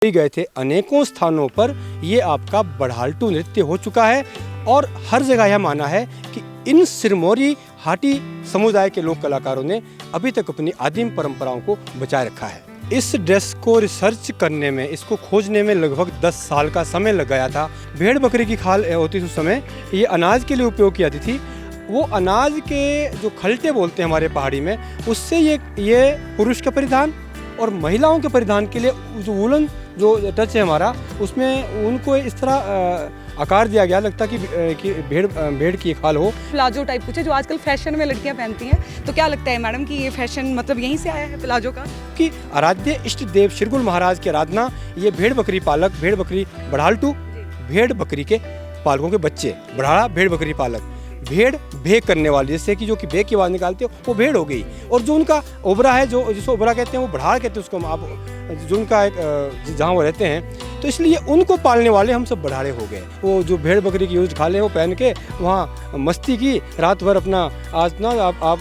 गए थे अनेकों स्थानों पर ये आपका बड़हालटू नृत्य हो चुका है और हर जगह यह माना है कि इन सिरमौरी हाटी समुदाय के लोक कलाकारों ने अभी तक अपनी आदिम परंपराओं को बचाए रखा है। इस ड्रेस को रिसर्च करने में, इसको खोजने में लगभग 10 साल का समय लग गया था। भेड़ बकरी की खाल होती थी उस समय, ये अनाज के लिए उपयोग की जाती थी। वो अनाज के जो खलटे बोलते हैं हमारे पहाड़ी में, उससे ये पुरुष का परिधान और महिलाओं के परिधान के लिए जो वुलन जो टच है हमारा, उसमें उनको इस तरह आकार दिया गया, लगता कि भेड़ की खाल हो। प्लाजो टाइप कुछ है जो आजकल फैशन में लड़कियां पहनती हैं, तो क्या लगता है मैडम कि ये फैशन मतलब यहीं से आया है प्लाजो का? कि आराध्य इष्ट देव शिरगुल महाराज की आराधना, ये भेड़ बकरी पालक, भेड़ बकरी बड़हालटू, भेड़ बकरी के पालकों के बच्चे, बड़हाड़ा भेड़ बकरी पालक, भेड़ भेक करने वाली, जैसे कि जो कि भेक की आवाज़ निकालते हो वो भेड़ हो गई। और जो उनका ओबरा है, जो जिसको ओबरा कहते हैं, वो बड़हाड़ कहते हैं उसको, आप जो उनका एक जहाँ वो रहते हैं, तो इसलिए उनको पालने वाले हम सब बड़हाड़े हो गए। वो जो भेड़ बकरी की यूज खाले वो पहन के वहाँ मस्ती की रात भर अपना। आज ना आप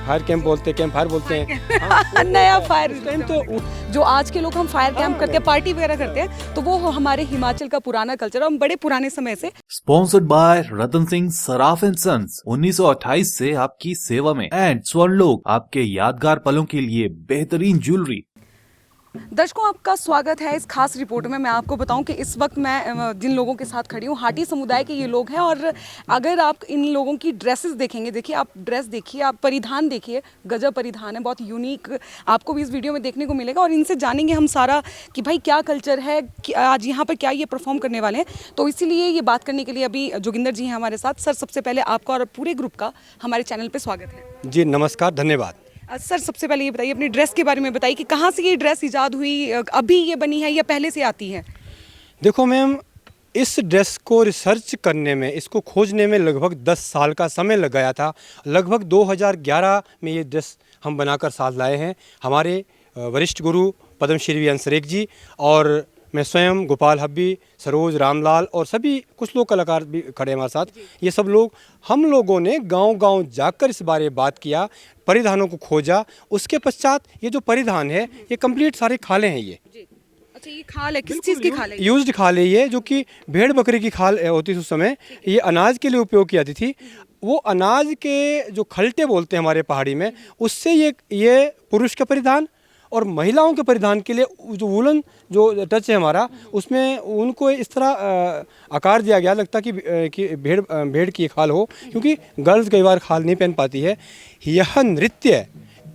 फायर कैंप बोलते हैं, कैंप फायर बोलते हैं। हाँ, नया फायर टाइम तो जो आज के लोग हम फायर कैंप करते हैं, पार्टी वगैरह करते हैं, तो वो हमारे हिमाचल का पुराना कल्चर, हम बड़े पुराने समय से। Sponsored by Ratan Singh Saraf and sons, 1928 से आपकी सेवा में, एंड स्वर्णलोक, आपके यादगार पलों के लिए बेहतरीन ज्वेलरी। दर्शकों, आपका स्वागत है इस खास रिपोर्ट में। मैं आपको बताऊं कि इस वक्त मैं जिन लोगों के साथ खड़ी हूं, हाटी समुदाय के ये लोग हैं। और अगर आप इन लोगों की ड्रेसेस देखेंगे, देखिए आप ड्रेस देखिए, आप परिधान देखिए, गजब परिधान है, बहुत यूनिक आपको भी इस वीडियो में देखने को मिलेगा। और इनसे जानेंगे हम सारा कि भाई क्या कल्चर है, कि आज यहाँ पर क्या ये परफॉर्म करने वाले हैं। तो इसीलिए ये बात करने के लिए अभी जोगिंदर जी हैं हमारे साथ। सर, सबसे पहले आपका और पूरे ग्रुप का हमारे चैनल पर स्वागत है। जी नमस्कार, धन्यवाद। सर, सबसे पहले ये बताइए, अपनी ड्रेस के बारे में बताइए कि कहाँ से ये ड्रेस इजाद हुई, अभी ये बनी है या पहले से आती है? देखो मैम, इस ड्रेस को रिसर्च करने में, इसको खोजने में लगभग 10 साल का समय लग गया था। लगभग 2011 में ये ड्रेस हम बनाकर साथ लाए हैं। हमारे वरिष्ठ गुरु पद्मश्री अंसरेख जी और मैं स्वयं, गोपाल हब्बी, सरोज, रामलाल और सभी कुछ लोग कलाकार भी खड़े हमारे साथ। ये सब लोग, हम लोगों ने गांव-गांव जाकर इस बारे में बात किया, परिधानों को खोजा। उसके पश्चात ये जो परिधान है, ये कंप्लीट सारे खाले हैं ये। अच्छा, ये खाल है, किस चीज़ की खाल है? यूज्ड खाल है ये, जो कि भेड़ बकरी की खाल होती थी उस समय, ये अनाज के लिए उपयोग की जाती थी। वो अनाज के जो खलटे बोलते हैं हमारे पहाड़ी में, उससे ये पुरुष का परिधान और महिलाओं के परिधान के लिए जो वुलन जो टच है हमारा, उसमें उनको इस तरह आकार दिया गया, लगता कि भेड़ की खाल हो, क्योंकि गर्ल्स कई बार खाल नहीं पहन पाती है। यह नृत्य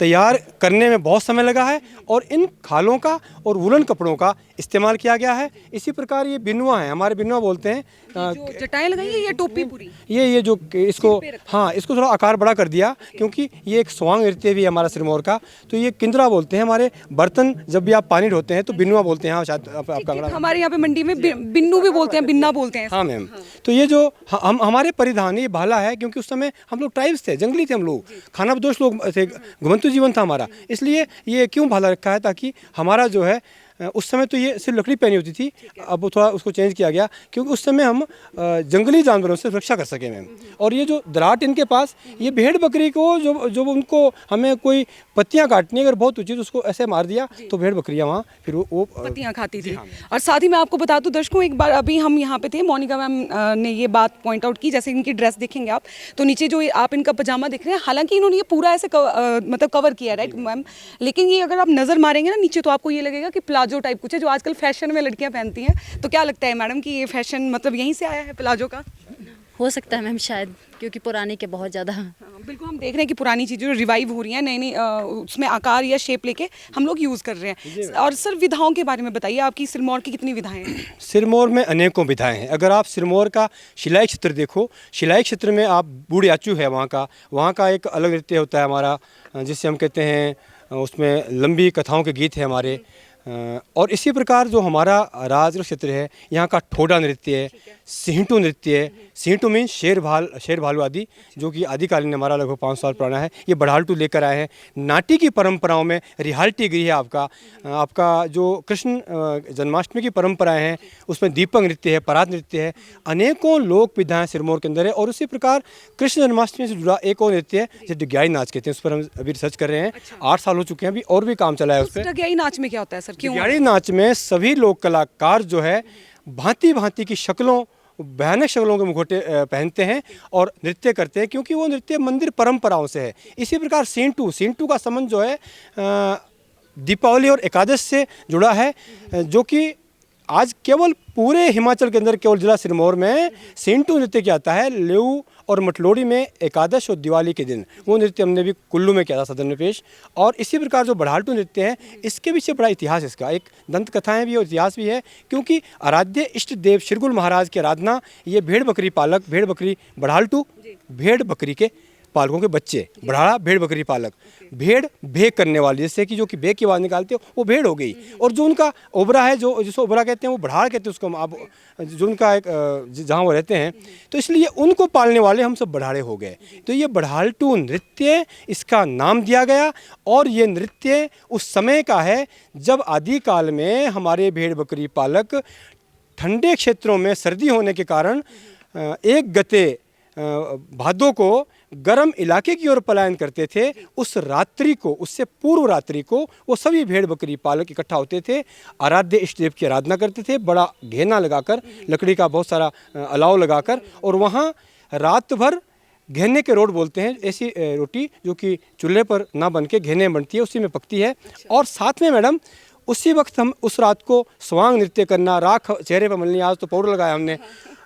तैयार करने में बहुत समय लगा है और इन खालों का और वुलन कपड़ों का इस्तेमाल किया गया है। इसी प्रकार ये बिनुआ है, हमारे बिनुआ बोलते हैं। जो जटाएं लगाई है या टोपी पूरी? ये जो इसको, हाँ, इसको थोड़ा आकार बड़ा कर दिया, क्योंकि ये एक स्वांग नृत्य भी है हमारा सिरमौर का। तो ये किंद्रा बोलते हैं हमारे बर्तन, जब भी आप पानी ढोते हैं तो बिनुआ बोलते हैं। हाँ, शायद आपका हमारे यहाँ पे मंडी में बिन्नू भी बोलते हैं, बिन्ना बोलते हैं। हाँ मैम। तो ये जो हमारे परिधान, ये भाला है, क्योंकि उस समय हम लोग ट्राइब्स थे, जंगली थे हम लोग, खानाबदोश लोग थे, घुमंतु जीवन था हमारा। इसलिए ये क्यों भाला रखा है, ताकि हमारा जो है, उस समय तो ये सिर्फ लकड़ी पहनी होती थी, अब थोड़ा उसको चेंज किया गया, क्योंकि उस समय हम जंगली जानवरों से सुरक्षा कर सके मैम। और ये जो दराट इनके पास, ये भेड़ बकरी को जो उनको, हमें कोई पत्तियां काटनी अगर बहुत ऊंची, तो उसको ऐसे मार दिया तो भेड़ बकरियां वहाँ फिर वो पत्तियां खाती थी। और साथ ही मैं आपको बता दूं दर्शकों, एक बार अभी हम यहाँ पे थे, मोनिका मैम ने ये बात पॉइंट आउट की। जैसे इनकी ड्रेस देखेंगे आप, तो नीचे जो आप इनका पजामा देख रहे हैं, हालांकि इन्होंने ये पूरा ऐसे मतलब कवर किया, राइट मैम, लेकिन ये अगर आप नजर मारेंगे ना नीचे, तो आपको ये लगेगा कि प्लाजो टाइप कुछ है जो आजकल फैशन में लड़कियां पहनती हैं। तो क्या लगता है मैडम कि ये फैशन मतलब यहीं से आया है प्लाजो का? हो सकता है मैम, शायद, क्योंकि पुराने के बहुत ज़्यादा। बिल्कुल, हम देख रहे हैं कि पुरानी चीज़ें जो रिवाइव हो रही हैं, नई नई उसमें आकार या शेप लेके हम लोग यूज़ कर रहे हैं। और सर, विधाओं के बारे में बताइए, आपकी सिरमौर की कितनी विधाएं हैं? सिरमौर में अनेकों विधाएं हैं। अगर आप सिरमौर का शिलाई क्षेत्र देखो, शिलाई क्षेत्र में आप बूढ़याचू है, वहाँ का एक अलग नृत्य होता है हमारा, जिसे हम कहते हैं, उसमें लंबी कथाओं के गीत हैं हमारे। और इसी प्रकार जो हमारा राजगढ़ क्षेत्र है, यहाँ का ठोडा नृत्य है, सिंटू नृत्य है। सिंटू मीन शेर भालू आदि, जो कि आदिकालीन हमारा लगभग 500 साल पुराना है। ये बड़ाल्टू लेकर आए हैं। नाटी की परंपराओं में रिहाल्टी गृह है आपका जो कृष्ण जन्माष्टमी की परंपराएं हैं उसमें दीपक नृत्य है, परात नृत्य है, अनेकों लोक विधाएं सिरमौर के अंदर है। और उसी प्रकार कृष्ण जन्माष्टमी से जुड़ा एक और नृत्य है जिसे डगियाई नाच कहते हैं, उस पर हम अभी रिसर्च कर रहे हैं। 8 साल हो चुके हैं, अभी और भी काम चला है उस पर। डगियाई नाच में क्या होता है सर, क्यों? डगियाई नाच में सभी लोक कलाकार जो है भांति भांति की शक्लों, भयानक शक्लों के मुखौटे पहनते हैं और नृत्य करते हैं, क्योंकि वो नृत्य मंदिर परंपराओं से है। इसी प्रकार सिंटू का संबंध जो है दीपावली और एकादश से जुड़ा है, जो कि आज केवल पूरे हिमाचल के अंदर केवल जिला सिरमौर में सिंटू नृत्य किया जाता है। लेऊ और मटलोड़ी में एकादश और दिवाली के दिन वो नृत्य हमने भी कुल्लू में किया था, सदन में पेश। और इसी प्रकार जो बड़ाल्टू नृत्य है इसके पीछे बड़ा इतिहास, इसका एक दंत कथाएं भी और इतिहास भी है, क्योंकि आराध्य इष्ट देव श्रीगुल महाराज की आराधना ये भेड़ बकरी पालक, भेड़ बकरी बड़ाल्टू भेड़ बकरी के पालकों के बच्चे, बढ़ाड़ा भेड़ बकरी पालक, भेड़ भेक करने वाली, जैसे कि जो कि भेक की आवाज़ निकालते हो वो भेड़ हो गई। और जो उनका ओबरा है, जो जिसको ओबरा कहते हैं, वो बढ़ाड़ कहते हैं उसको, आप जो उनका एक जहाँ वो रहते हैं, तो इसलिए उनको पालने वाले हम सब बढ़ाड़े हो गए। तो ये बड़ाल्टू नृत्य इसका नाम दिया गया। और ये नृत्य उस समय का है जब आदिकाल में हमारे भेड़ बकरी पालक ठंडे क्षेत्रों में सर्दी होने के कारण एक गते भादों को गर्म इलाके की ओर पलायन करते थे। उस रात्रि को, उससे पूर्व रात्रि को वो सभी भेड़ बकरी पालक इकट्ठा होते थे, आराध्य इष्ट देव की आराधना करते थे, बड़ा घेना लगाकर, लकड़ी का बहुत सारा अलाव लगाकर, और वहाँ रात भर घेने के रोट बोलते हैं, ऐसी रोटी जो कि चूल्हे पर ना बन के घेने में बनती है, उसी में पकती है। और साथ में मैडम उसी वक्त हम उस रात को स्वांग नृत्य करना, राख चेहरे पर मलनी, आज तो पाउडर लगाया हमने,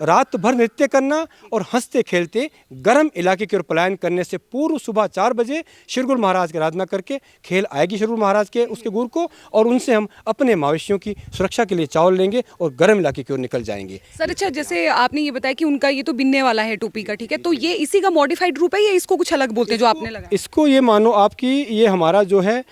रात भर नृत्य करना और हंसते खेलते गर्म इलाके की ओर पलायन करने से पूर्व सुबह 4 बजे शिरगुल महाराज की आराधना करके खेल आएगी शिरगुल महाराज के उसके गुरु को, और उनसे हम अपने मवेशियों की सुरक्षा के लिए चावल लेंगे और गर्म इलाके की ओर निकल जाएंगे। सर अच्छा, जैसे आपने ये बताया कि उनका ये तो बिनने वाला है टोपी का, ठीक है, तो ये इसी का मॉडिफाइड रूप है या इसको कुछ अलग बोलते हैं जो आपने लगाया? इसको ये मानो आपकी, ये हमारा जो है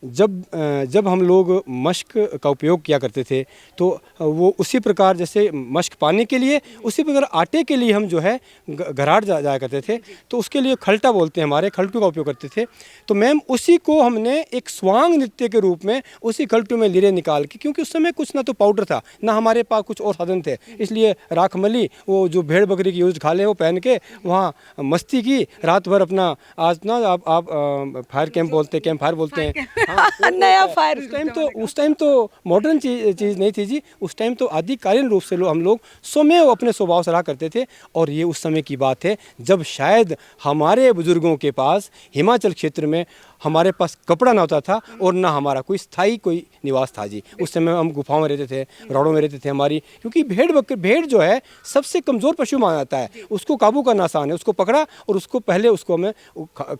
जब हम लोग मश्क का उपयोग किया करते थे तो वो उसी प्रकार, जैसे मश्क पाने के लिए, उसी प्रकार आटे के लिए हम जो है घराट जाया करते थे, तो उसके लिए खलटा बोलते हैं, हमारे खलटू का उपयोग करते थे। तो मैम उसी को हमने एक स्वांग नृत्य के रूप में उसी खलटू में लीरे निकाल के, क्योंकि उस समय कुछ ना तो पाउडर था ना हमारे पास कुछ और साधन थे, इसलिए राखमली वो जो भेड़ बकरी की यूज खा ले वो पहन के वहाँ मस्ती की रात भर अपना। आज ना आप फायर कैंप बोलते, कैंप फायर बोलते हैं। नया फायर। उस टाइम तो मॉडर्न चीज़ नहीं थी जी, उस टाइम तो आदिकालीन रूप से हम लोग स्वयं अपने स्वभाव से रहा करते थे। और ये उस समय की बात है जब शायद हमारे बुजुर्गों के पास हिमाचल क्षेत्र में हमारे पास कपड़ा ना होता था और ना हमारा कोई स्थायी कोई निवास था जी। उस समय हम गुफाओं में रहते थे, रोड़ों में रहते थे हमारी, क्योंकि भेड़ जो है सबसे कमज़ोर पशु माना जाता है, उसको काबू करना आसान है। उसको पकड़ा और उसको पहले उसको हमें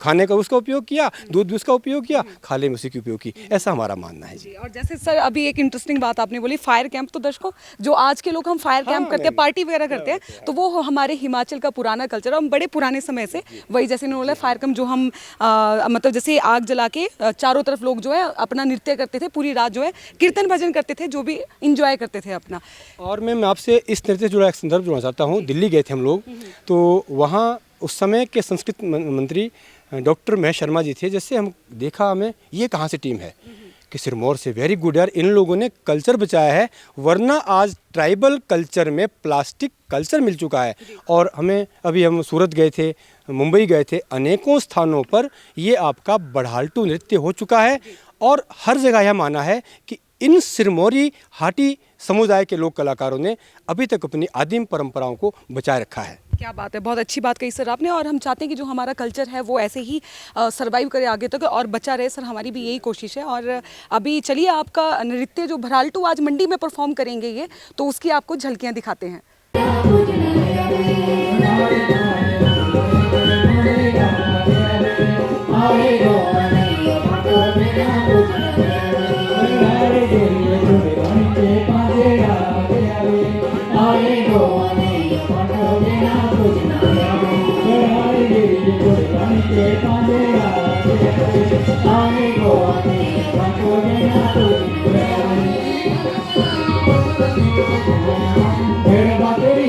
खाने का उसका उपयोग किया, दूध भी उसका उपयोग किया, खाले में उसी की उपयोग की, ऐसा हमारा मानना है जी। और जैसे सर अभी एक इंटरेस्टिंग बात आपने बोली फायर कैंप, तो दर्शकों जो आज के लोग हम फायर कैंप करते हैं, पार्टी वगैरह करते हैं, तो वो हमारे हिमाचल का पुराना कल्चर, हम बड़े पुराने समय से वही, जैसे इन्होंने बोला फायर कैंप, जो हम मतलब जैसे आग जला के चारों तरफ लोग जो है अपना नृत्य करते थे, पूरी रात जो है कीर्तन भजन करते थे, जो भी इंजॉय करते थे अपना। और मैं आपसे इस नृत्य से जुड़ा एक संदर्भ जोड़ना चाहता हूँ। दिल्ली गए थे हम लोग, तो वहाँ उस समय के संस्कृत मंत्री डॉक्टर महेश शर्मा जी थे। जैसे हम देखा, हमें ये कहाँ से टीम है कि सिरमौर से, वेरी गुड यार, इन लोगों ने कल्चर बचाया है, वरना आज ट्राइबल कल्चर में प्लास्टिक कल्चर मिल चुका है। और हमें अभी हम सूरत गए थे, मुंबई गए थे, अनेकों स्थानों पर ये आपका बड़ाल्टू नृत्य हो चुका है। और हर जगह यह माना है कि इन सिरमौरी हाटी समुदाय के लोक कलाकारों ने अभी तक अपनी आदिम परंपराओं को बचाए रखा है। क्या बात है, बहुत अच्छी बात कही सर आपने। और हम चाहते हैं कि जो हमारा कल्चर है वो ऐसे ही सरवाइव करे आगे तक और बचा रहे सर, हमारी भी यही कोशिश है। और अभी चलिए आपका नृत्य जो बड़ाल्टू आज मंडी में परफॉर्म करेंगे ये, तो उसकी आपको झलकियाँ दिखाते हैं। भेड़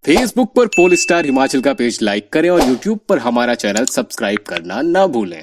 फेसबुक पर पोल स्टार हिमाचल का पेज लाइक करें और यूट्यूब पर हमारा चैनल सब्सक्राइब करना ना भूलें।